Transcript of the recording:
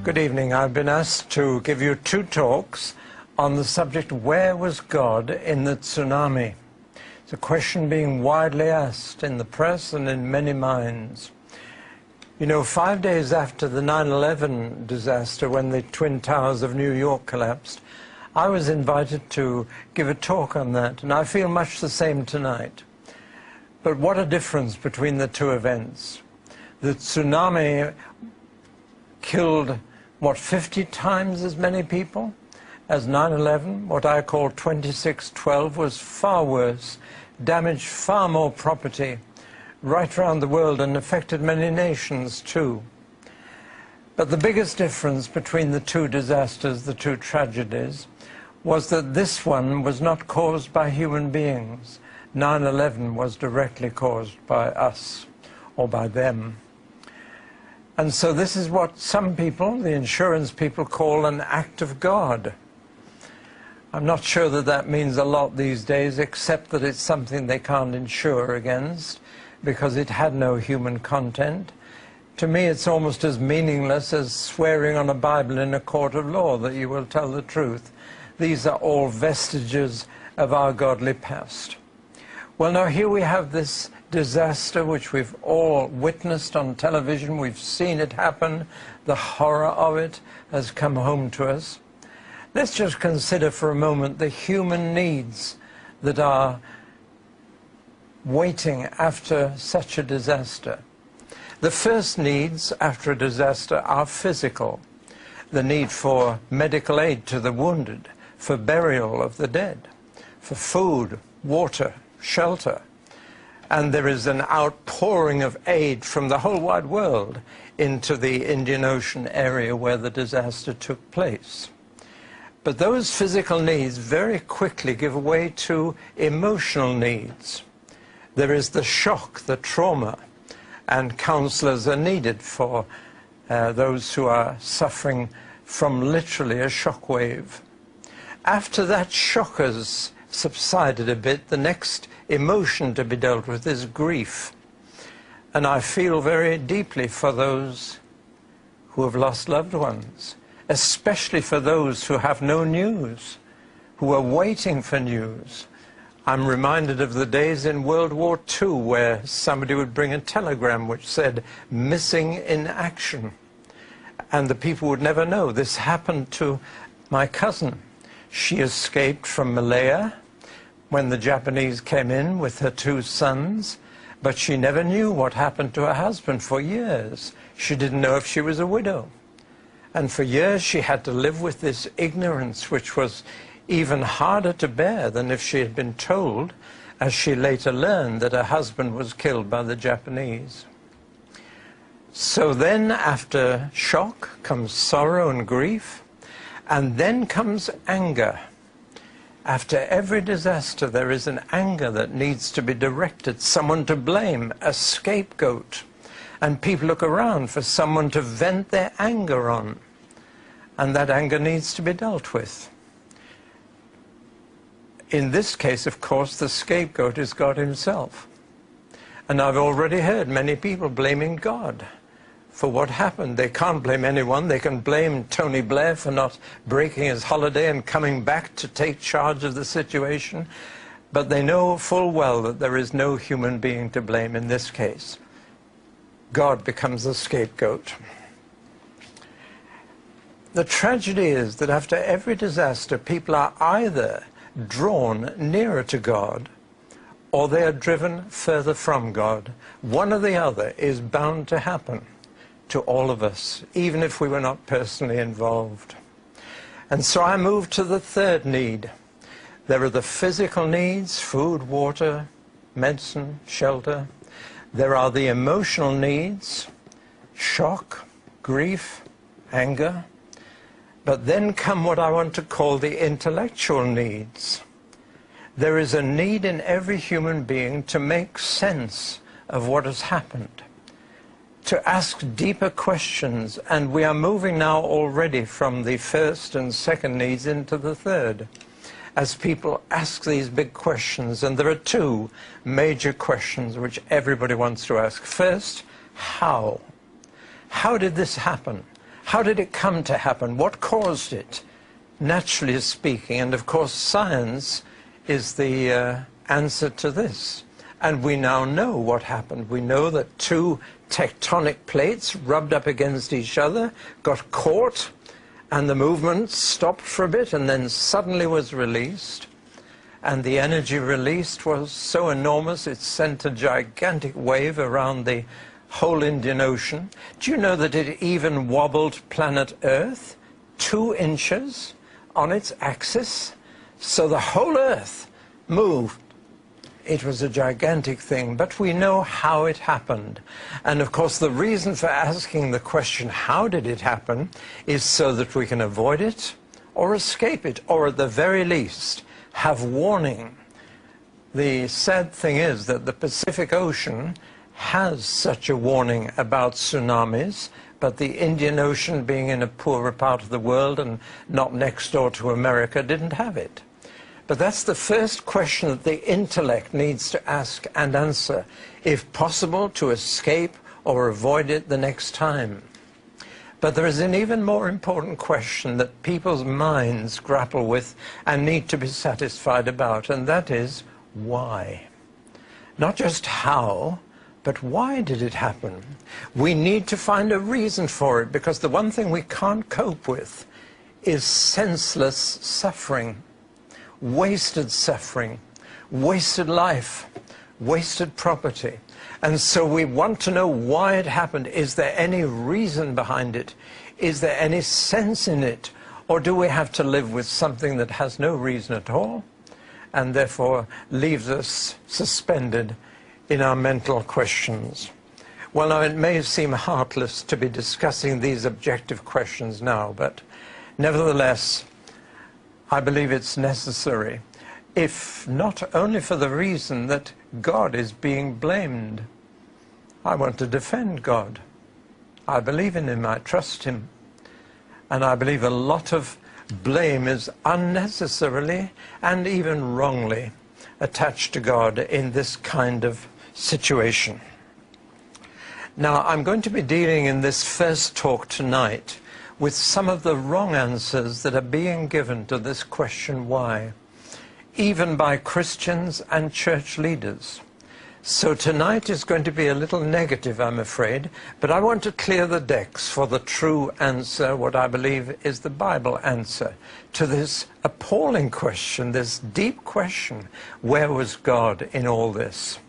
Good evening. I've been asked to give you two talks on the subject, where was God in the tsunami? It's a question being widely asked in the press and in many minds. You know, 5 days after the 9/11 disaster, when the Twin Towers of New York collapsed, I was invited to give a talk on that, and I feel much the same tonight. But what a difference between the two events. The tsunami killed, what, 50 times as many people as 9/11? What I call 2612 was far worse, damaged far more property right around the world and affected many nations too. But the biggest difference between the two disasters, the two tragedies, was that this one was not caused by human beings. 9/11 was directly caused by us, or by them. And so this is what some people, the insurance people, call an act of God. I'm not sure that that means a lot these days, except that it's something they can't insure against, because it had no human content. To me, it's almost as meaningless as swearing on a Bible in a court of law that you will tell the truth. These are all vestiges of our godly past. Well, now here we have this disaster which we've all witnessed on television. We've seen it happen. The horror of it has come home to us. Let's just consider for a moment the human needs that are waiting after such a disaster. The first needs after a disaster are physical. The need for medical aid to the wounded, for burial of the dead, for food, water, shelter. And there is an outpouring of aid from the whole wide world into the Indian Ocean area where the disaster took place. But those physical needs very quickly give way to emotional needs. There is the shock, the trauma, and counselors are needed for those who are suffering from literally a shock wave. After that shock has subsided a bit, the next emotion to be dealt with is grief. And I feel very deeply for those who have lost loved ones, especially for those who have no news, who are waiting for news. I'm reminded of the days in World War II where somebody would bring a telegram which said, "Missing in action." And the people would never know. This happened to my cousin. She escaped from Malaya when the Japanese came in with her two sons, but she never knew what happened to her husband for years. She didn't know if she was a widow. And for years she had to live with this ignorance, which was even harder to bear than if she had been told, as she later learned, that her husband was killed by the Japanese. So then, after shock, comes sorrow and grief, and then comes anger. After every disaster, there is an anger that needs to be directed, someone to blame, a scapegoat. And people look around for someone to vent their anger on. And that anger needs to be dealt with. In this case, of course, the scapegoat is God himself. And I've already heard many people blaming God for what happened. They can't blame anyone. They can blame Tony Blair for not breaking his holiday and coming back to take charge of the situation. But they know full well that there is no human being to blame in this case. God becomes the scapegoat. The tragedy is that after every disaster, people are either drawn nearer to God or they are driven further from God. One or the other is bound to happen to all of us, even if we were not personally involved. And so I move to the third need. There are the physical needs, food, water, medicine, shelter. There are the emotional needs, shock, grief, anger. But then come what I want to call the intellectual needs. There is a need in every human being to make sense of what has happened, to ask deeper questions, and we are moving now already from the first and second needs into the third, as people ask these big questions. And there are two major questions which everybody wants to ask. First, how? How did this happen? How did it come to happen? What caused it, naturally speaking? And of course, science is the answer to this. And we now know what happened. We know that two tectonic plates rubbed up against each other, got caught, and the movement stopped for a bit and then suddenly was released. And the energy released was so enormous it sent a gigantic wave around the whole Indian Ocean. Do you know that it even wobbled planet Earth 2 inches on its axis? So the whole Earth moved. It was a gigantic thing, but we know how it happened. And of course, the reason for asking the question, how did it happen, is so that we can avoid it or escape it, or at the very least, have warning. The sad thing is that the Pacific Ocean has such a warning about tsunamis, but the Indian Ocean, being in a poorer part of the world and not next door to America, didn't have it. But that's the first question that the intellect needs to ask and answer, if possible, to escape or avoid it the next time. But there is an even more important question that people's minds grapple with and need to be satisfied about, and that is why. Not just how, but why did it happen? We need to find a reason for it, because the one thing we can't cope with is senseless suffering. Wasted suffering, wasted life, wasted property. And so we want to know why it happened. Is there any reason behind it? Is there any sense in it? Or do we have to live with something that has no reason at all and therefore leaves us suspended in our mental questions? Well, now, it may seem heartless to be discussing these objective questions now, but nevertheless, I believe it's necessary, if not only for the reason that God is being blamed. I want to defend God. I believe in him, I trust him, and I believe a lot of blame is unnecessarily and even wrongly attached to God in this kind of situation. Now, I'm going to be dealing in this first talk tonight with some of the wrong answers that are being given to this question, why, even by Christians and church leaders. So tonight is going to be a little negative, I'm afraid, but I want to clear the decks for the true answer, what I believe is the Bible answer to this appalling question, this deep question, where was God in all this?